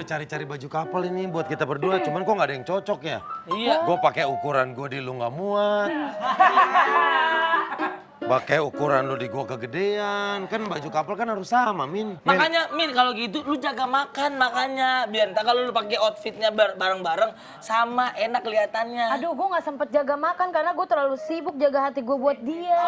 cari-cari baju couple ini buat kita berdua, cuman kok nggak ada yang cocok ya? Iya. Gue pakai ukuran gue di lu nggak muat. Pakai ukuran lu di gue kegedean. Kan baju couple kan harus sama, Min. Makanya Min kalau gitu lu jaga makan makanya biar entar kalau lu pakai outfitnya bareng-bareng sama enak kelihatannya. Aduh, gue nggak sempet jaga makan karena gue terlalu sibuk jaga hati gue buat dia.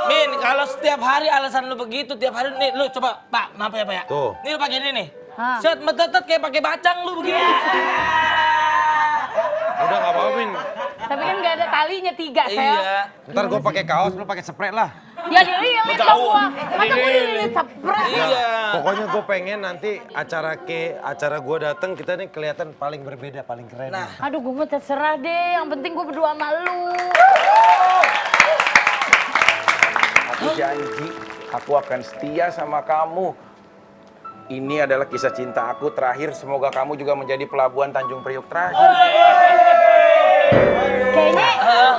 Min, kalau setiap hari alasan lu begitu, tiap hari nih lu coba, Pak, maaf ya Pak ya. Tuh. Nih lu pakai ini nih. Hah. Set metetet kayak pakai bacang lu begini. Udah nggak apa-apa, Min. Tapi kan nggak ada talinya 3, Sel. Iya. Ntar gue pakai kaos, lu pakai spray lah. Ya dia lihat dong gua. Masa gue dililit sepret. Iya. Pokoknya gue pengen nanti acara gue dateng kita nih kelihatan paling berbeda, paling keren. Nah. Aduh, gue mau terserah deh. Yang penting gue berdua sama lu. Aku janji, aku akan setia sama kamu. Ini adalah kisah cinta aku terakhir. Semoga kamu juga menjadi pelabuhan Tanjung Priok terakhir.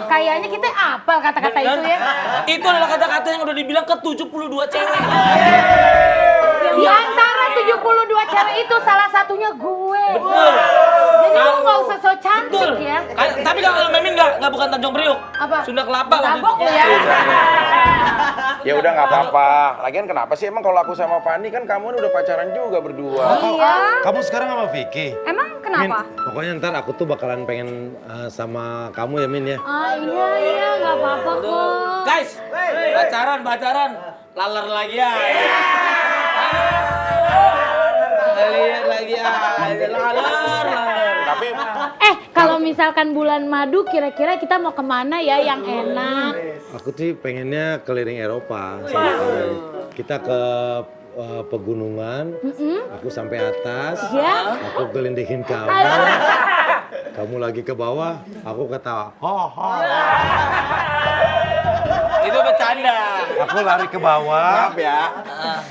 Kayaknya kita apal kata-kata itu ya. Itu adalah kata-kata yang udah dibilang ke 72 cewek. Di antara 72 cewek itu salah satunya gue. Betul. Jadi lu nggak usah so cantik ya. Tapi kalau Memin nggak bukan Tanjung Priok. Apa? Sunda Kelapa. Tabok lu ya. Ya udah nggak apa-apa. Lagian kenapa sih emang kalau aku sama Fani kan kamu udah pacaran juga berdua. Iya. Kamu sekarang sama Vicky? Emang kenapa? Min, pokoknya ntar aku tuh bakalan pengen sama kamu ya, Min ya. Ah iya nggak apa-apa kok. Guys, pacaran. Laler lagi ya. Lihat lagi ya. Laler. Tapi Kalau misalkan bulan madu kira-kira kita mau kemana ya yang enak? Aku sih pengennya keliling Eropa sama kamu. Kita ke pegunungan, aku sampai atas, aku gelindingin kamu. Kamu lagi ke bawah, aku ketawa. Itu bercanda. Aku lari ke bawah. maaf ya,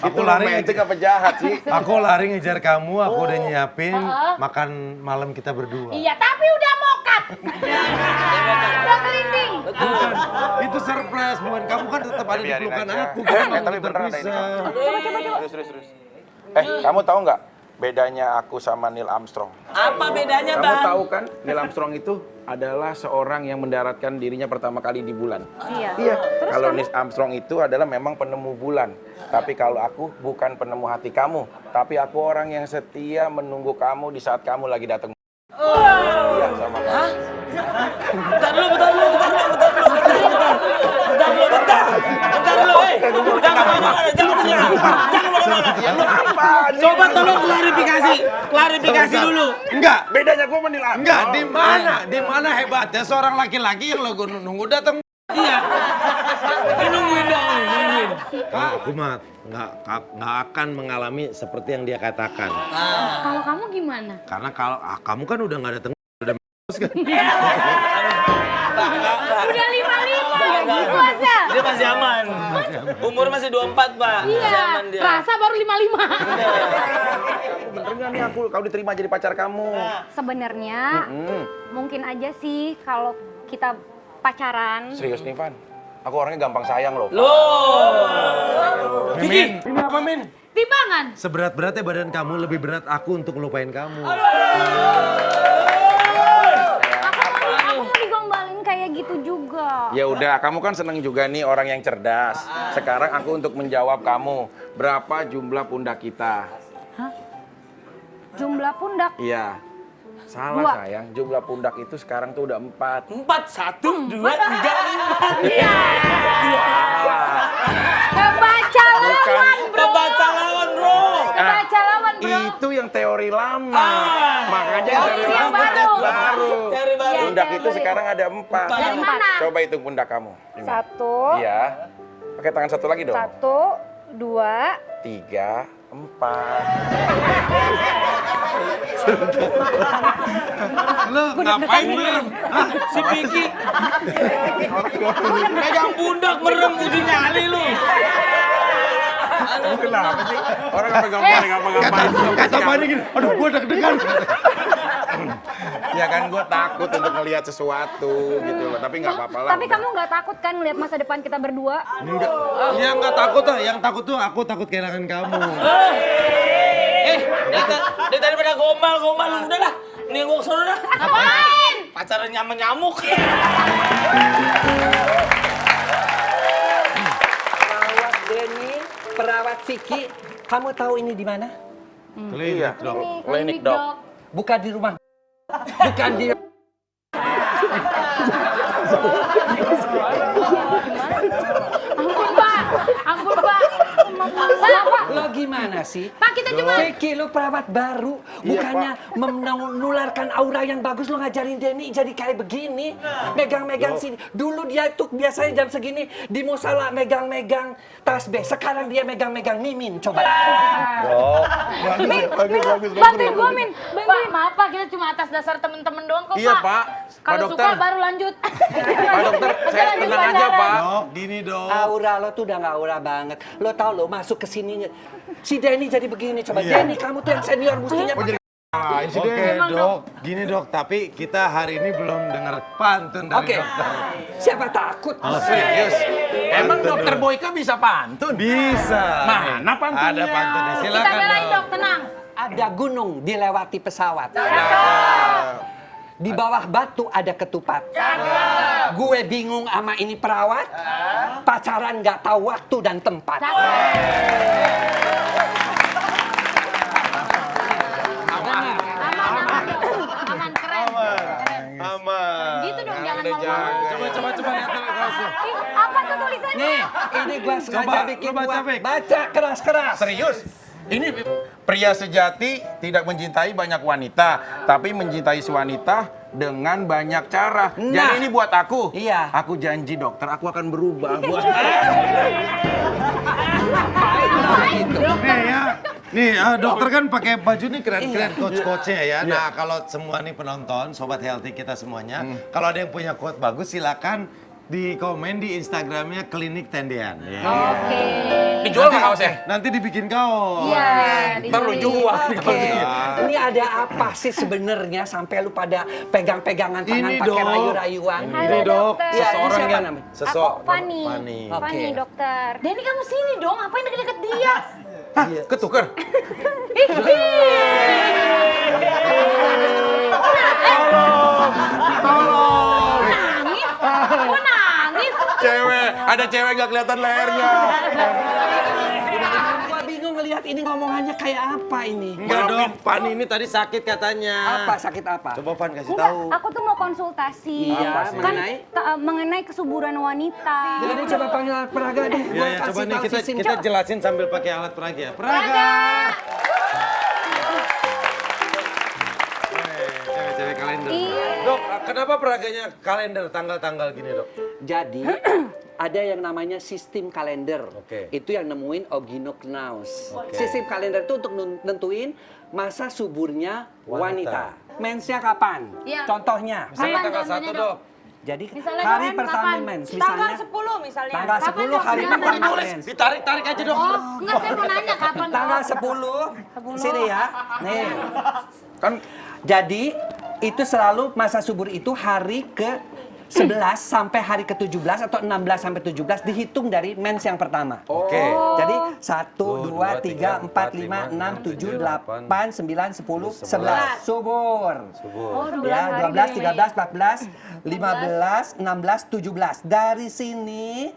Aku itu lari romantis apa jahat sih? Aku lari ngejar kamu, aku udah nyiapin makan malam kita berdua. Iya, tapi udah mokat. Udah kelinding. Bukan, itu surprise, bukan kamu kan tetap ada di Biarin pelukan aja. aku. Kita nggak Tapi boleh beneran ada ini. terpisah. Terus. Kamu tahu nggak bedanya aku sama Neil Armstrong? Apa bedanya, Kamu Bang? tahu kan Neil Armstrong itu adalah seorang yang mendaratkan dirinya pertama kali di bulan. Iya. Kalau Neil Armstrong itu adalah memang penemu bulan. Tapi kalau aku bukan penemu hati kamu, tapi aku orang yang setia menunggu kamu di saat kamu lagi datang. Iya sama kamu. Bentar dulu. Jangan kemana-mana. Coba tolong klarifikasi dulu. Enggak, Bedanya gue sama Neil Armstrong. enggak, di mana hebatnya seorang laki-laki yang lo nunggu datang. Iya. Nungguin dong. Aku mah nggak akan mengalami seperti yang dia katakan. Kalau kamu gimana? Karena kalau kamu kan udah nggak datang, udah kan. Udah 55 ya gitu aja. Dia masih aman. Umur masih 24, Pak. Masih Iya, aman dia. rasa baru 55. Bener nggak nih aku kau diterima jadi pacar kamu? Sebenarnya mungkin aja sih kalau kita pacaran. Serius nih Van, aku orangnya gampang sayang loh. Loh. Min, ini apa Min? Timbangan. Seberat-beratnya badan kamu lebih berat aku untuk ngelupain kamu. Aku mau digombalin kayak gitu juga. Ya udah, kamu kan seneng juga nih orang yang cerdas. Sekarang aku untuk menjawab kamu, berapa jumlah pundak kita? Jumlah pundak. Iya. Salah 2. sayang, jumlah pundak itu sekarang tuh udah 4. 4, 1, 2, 3, 4. Iya. Kebaca lawan, bro. Kebaca lawan, bro. Kebaca lawan, bro. Itu yang teori lama. Makanya teori yang lama baru. Teori baru. Pundak itu sekarang ada 4. Yang mana? Coba hitung pundak kamu. 1, Iya. Pakai tangan satu lagi dong. 1, 2. 3, 4. Lo ngapain merem? Si Piki. Pegang pundak merem uji nyali lu. Kenapa sih? Orang gampang ngapa-ngapain. Kata Fani gini, aduh gua deg-degan. Ya kan gue takut untuk ngelihat sesuatu gitu loh. Tapi nggak apa-apa lah. Tapi kamu nggak takut kan ngeliat masa depan kita berdua? Enggak. Ya enggak takut lah, yang takut tuh aku takut kehilangan kamu. daripada gombal, udah dah. Nih gua kesana dah. Ngapain? Pacaran nyamuk. Perawat Denny, perawat Vicky, kamu tahu ini di mana? Klinik dok. Klinik dok. Bukan di rumah. Bukan di Ampun, Pak. Pak, Lo gimana sih? Pak, kita cuma... Vicky, lo perawat baru. Bukannya menularkan aura yang bagus, lo ngajarin Denny jadi kayak begini. Megang-megang sini. Dulu dia tuh biasanya jam segini di musala megang-megang tasbih. Sekarang dia megang-megang mimin. Coba. Bantuin gua, Min. Pak, maaf Pak, kita cuma atas dasar temen-temen doang kok, Pak. Iya, Pak. Kalau Pak suka dokter. baru lanjut. Pak dokter, saya Lanjut tenang aja, pacaran. Pak. Dok, gini dok. Aura lo tuh udah gak aura banget. Lo tau lo masuk ke sini. Si Denny jadi begini. Coba Denny, kamu tuh yang senior mestinya. Oke dok, gini dok, tapi kita hari ini belum dengar pantun dari Oke. dokter. Siapa takut? Serius? Emang Pantun, dokter Dok. Boyka bisa pantun? Bisa. Mana pantunnya? Ada pantunnya, Kita silakan belain, dok. Dok, tenang. Ada gunung dilewati pesawat. Di bawah batu ada ketupat. Gue bingung sama ini perawat. Pacaran nggak tahu waktu dan tempat. Aman, keren. Aman. Gitu dong, jangan malu-malu. Coba lihat dulu. Ih, apa tuh tulisannya? Nih, ini gue sengaja Coba, bikin lu baca, buat Bek. baca keras-keras. Serius? Ini pria sejati tidak mencintai banyak wanita, tapi mencintai wanita dengan banyak cara. Nah. Jadi ini buat aku. Iya. Aku janji dokter, aku akan berubah buat Nih ya, nih dokter kan pakai baju nih keren-keren coach-coachnya ya. Nah kalau semua nih penonton, sobat healthy kita semuanya, kalau ada yang punya quote bagus silakan di komen di Instagramnya Klinik Tendean. Ya. Oke. dijual nggak kaosnya? Nanti dibikin kaos. Iya. Ntar lu jual. Oke. Ini ada apa sih sebenarnya sampai lu pada pegang-pegangan tangan Ini, pakai Dok. rayu-rayuan? Halo, Ini dok, dokter. Iya, seseorang ini siapa yang namanya? Aku Fani. Fani. Fani, Oke. dokter. Denny kamu sini dong, ngapain deket-deket dia? Hah, ketuker? Nangis? Kok nangis? Cewek, ada cewek nggak kelihatan lehernya. Gua bingung ngelihat ini ngomongannya kayak apa ini. Enggak dok, Fani ini tadi sakit katanya. Apa sakit apa? Coba Fan kasih Enggak, tahu. aku tuh mau konsultasi. Iya, Kan mengenai? mengenai kesuburan wanita. Jadi coba panggil alat peraga deh. Iya, Gua ya, kasih coba nih tahu kita sistem. kita jelasin sambil pakai alat peraga. Ya. Peraga. Cewek-cewek kalender. Iya. Dok, kenapa peraganya kalender tanggal-tanggal gini dok? Jadi ada yang namanya sistem kalender. Oke. Itu yang nemuin Oginocnaus. Oke. Sistem kalender itu untuk nentuin masa suburnya Wanita. wanita. Mensnya kapan? Iya. Contohnya. Misalnya Kapan tanggal contohnya, 1 Dok? dok. Jadi Misalnya hari kapan? pertama Kapan? mens. Tanggal Misalnya 10 misalnya. tanggal Kapan, 10 Dok? hari Misalnya pertama tanggal- mens. Ditarik-tarik aja dok. Oh, enggak, saya mau nanya kapan. Tanggal Dok? 10. Sini ya. Nih. Kan Jadi itu selalu masa subur itu hari ke 11 sampai hari ke-17 atau 16 sampai 17 dihitung dari mens yang pertama. Oke. Jadi 1, 2, 3, 4, 5, 6, 7, 8, 9, 10, 11. Subur. Oh, 12 Ya, hari 12, dari 13, 14, 15, 16, 17. Dari sini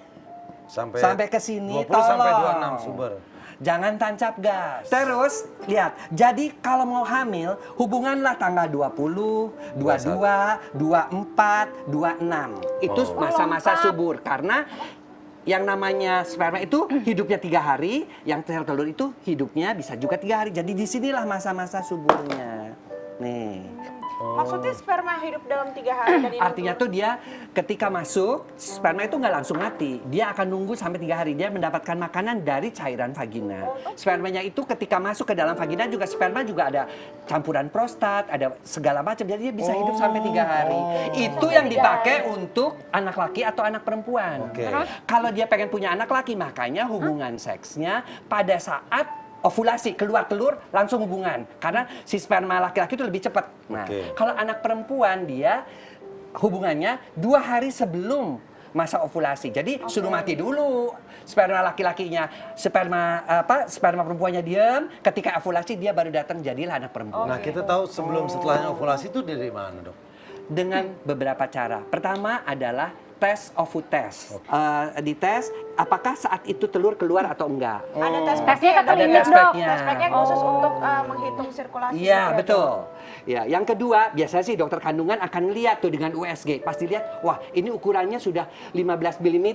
sampai ke sini 20 sampai tolong. 26 sumber. Jangan tancap gas. Terus, lihat. Jadi kalau mau hamil, hubunganlah tanggal 20, 22, 24, 26. Itu masa-masa subur. Karena yang namanya sperma itu hidupnya 3 hari, yang telur itu hidupnya bisa juga 3 hari. Jadi disinilah masa-masa suburnya. Nih. Maksudnya sperma hidup dalam 3 hari dan ini Artinya tuh dia ketika masuk, sperma itu nggak langsung mati. Dia akan nunggu sampai 3 hari. Dia mendapatkan makanan dari cairan vagina. Spermanya itu ketika masuk ke dalam vagina juga sperma juga ada campuran prostat, ada segala macam. Jadi dia bisa hidup sampai 3 hari. Itu yang dipakai untuk anak laki atau anak perempuan. Oke. Kalau dia pengen punya anak laki, makanya hubungan seksnya pada saat ovulasi, keluar telur langsung hubungan karena si sperma laki-laki itu lebih cepat. Nah, Oke. kalau anak perempuan dia hubungannya 2 hari sebelum masa ovulasi. Jadi suruh mati dulu sperma laki-lakinya, sperma perempuannya diam. Ketika ovulasi dia baru datang jadilah anak perempuan. Nah, kita tahu sebelum setelahnya ovulasi itu dari mana, Dok? Dengan beberapa cara. Pertama adalah tes ovu test. Dites apakah saat itu telur keluar atau enggak. Ada tes Tesnya speknya kata Ada limit, tes Dok. speknya. tes speknya khusus untuk menghitung sirkulasi. Iya, gitu ya, betul. Ya, yang kedua, biasanya sih dokter kandungan akan lihat tuh dengan USG. Pasti lihat, wah, ini ukurannya sudah 15 mm.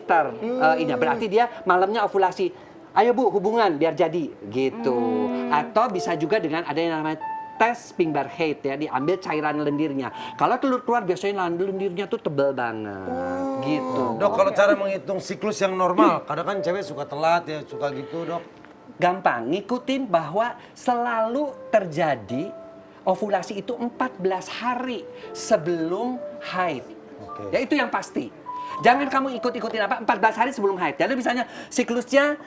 Ini berarti dia malamnya ovulasi. Ayo Bu, hubungan biar jadi gitu. Atau bisa juga dengan ada yang namanya tes Spingbar Height ya, diambil cairan lendirnya. Kalau telur keluar biasanya lendirnya tuh tebel banget gitu. Dok, kalau cara menghitung siklus yang normal, kadang kan cewek suka telat ya, suka gitu, Dok. Gampang, ngikutin bahwa selalu terjadi ovulasi itu 14 hari sebelum haid. Oke. Ya itu yang pasti. Jangan kamu ikut-ikutin 14 hari sebelum haid. Jadi misalnya siklusnya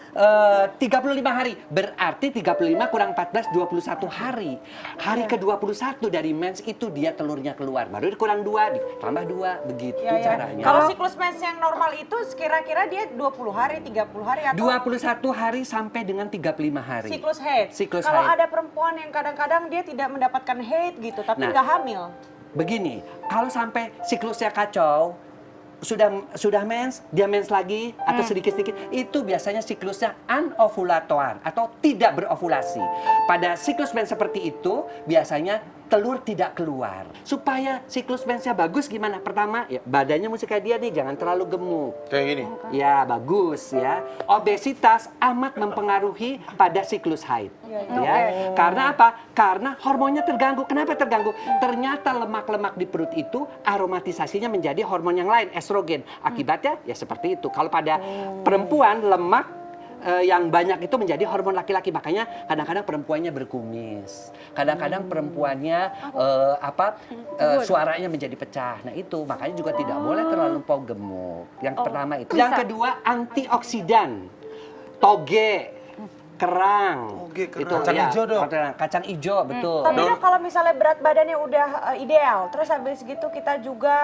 35 hari. Berarti 35 kurang 14, 21 hari. Hari ke-21 dari mens itu dia telurnya keluar. Baru kurang 2, ditambah 2. Begitu caranya. Kalau siklus mens yang normal itu kira-kira dia 20 hari, 30 hari atau 21 hari sampai dengan 35 hari. siklus haid. Siklus Kalau haid. ada perempuan yang kadang-kadang dia tidak mendapatkan haid gitu, tapi Nah. nggak hamil. Begini, kalau sampai siklusnya kacau, sudah mens, dia mens lagi atau sedikit-sedikit, itu biasanya siklusnya anovulatoan atau tidak berovulasi. Pada siklus mens seperti itu, biasanya telur tidak keluar. Supaya siklus mensnya bagus gimana? Pertama, ya, badannya mesti kayak dia nih, jangan terlalu gemuk. Kayak gini. Ya, bagus ya. Obesitas amat mempengaruhi pada siklus haid. Ya. Karena apa? Karena hormonnya terganggu. Kenapa terganggu? Ternyata lemak-lemak di perut itu aromatisasinya menjadi hormon yang lain, estrogen. Akibatnya ya seperti itu. Kalau pada perempuan lemak yang banyak itu menjadi hormon laki-laki, makanya kadang-kadang perempuannya berkumis, kadang-kadang perempuannya suaranya menjadi pecah. Nah itu makanya juga tidak boleh terlalu gemuk. Yang pertama itu. Yang kedua antioksidan, toge, kerang. Toge, kerang. Itu, Kacang hijau, Dok. Kacang hijau, betul. Tapi Dok, kalau misalnya berat badannya udah ideal, terus habis gitu kita juga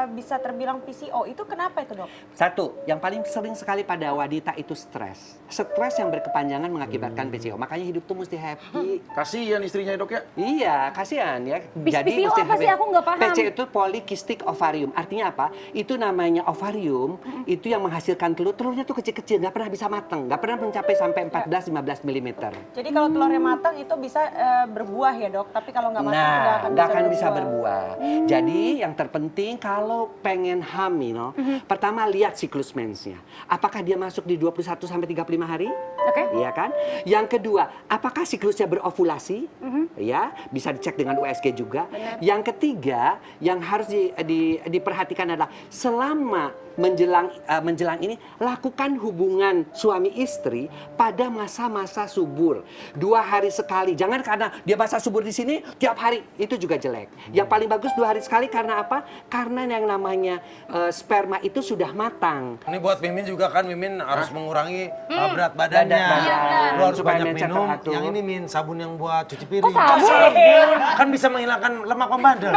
bisa terbilang PCO, itu kenapa itu Dok? Satu, yang paling sering sekali pada wanita itu stres. Stres yang berkepanjangan mengakibatkan PCO. Makanya hidup tuh mesti happy. Kasihan istrinya Dok ya. Iya, kasihan ya. PCO apa sih? Aku nggak paham. PCO itu polycystic ovarium. Artinya apa? Itu namanya ovarium, itu yang menghasilkan telur. Telurnya tuh kecil-kecil, nggak pernah bisa matang. Nggak pernah mencapai sampai 14-15 mm. Jadi kalau telurnya matang itu bisa berbuah ya Dok, tapi kalau nggak matang Nah, nggak akan bisa berbuah. Jadi yang terpenting kalau pengen hamil, pertama lihat siklus mensnya. Apakah dia masuk di 21 sampai 35 hari? Oke. Iya kan? Yang kedua, apakah siklusnya berovulasi? Ya, bisa dicek dengan USG juga. Yang ketiga, yang harus diperhatikan adalah selama menjelang ini lakukan hubungan suami istri pada masa-masa subur. 2 hari sekali. Jangan karena dia masa subur di sini tiap hari, itu juga jelek. Yang paling bagus 2 hari sekali karena apa? Karena yang namanya sperma itu sudah matang. Ini buat Mimin juga kan, Mimin harus mengurangi berat badannya. Berat badan. Lu harus Supaya banyak mensnya minum. teratur. Yang ini Min, sabun yang buat cuci piring. Kok sabun? Kan bisa menghilangkan lemak pembandel.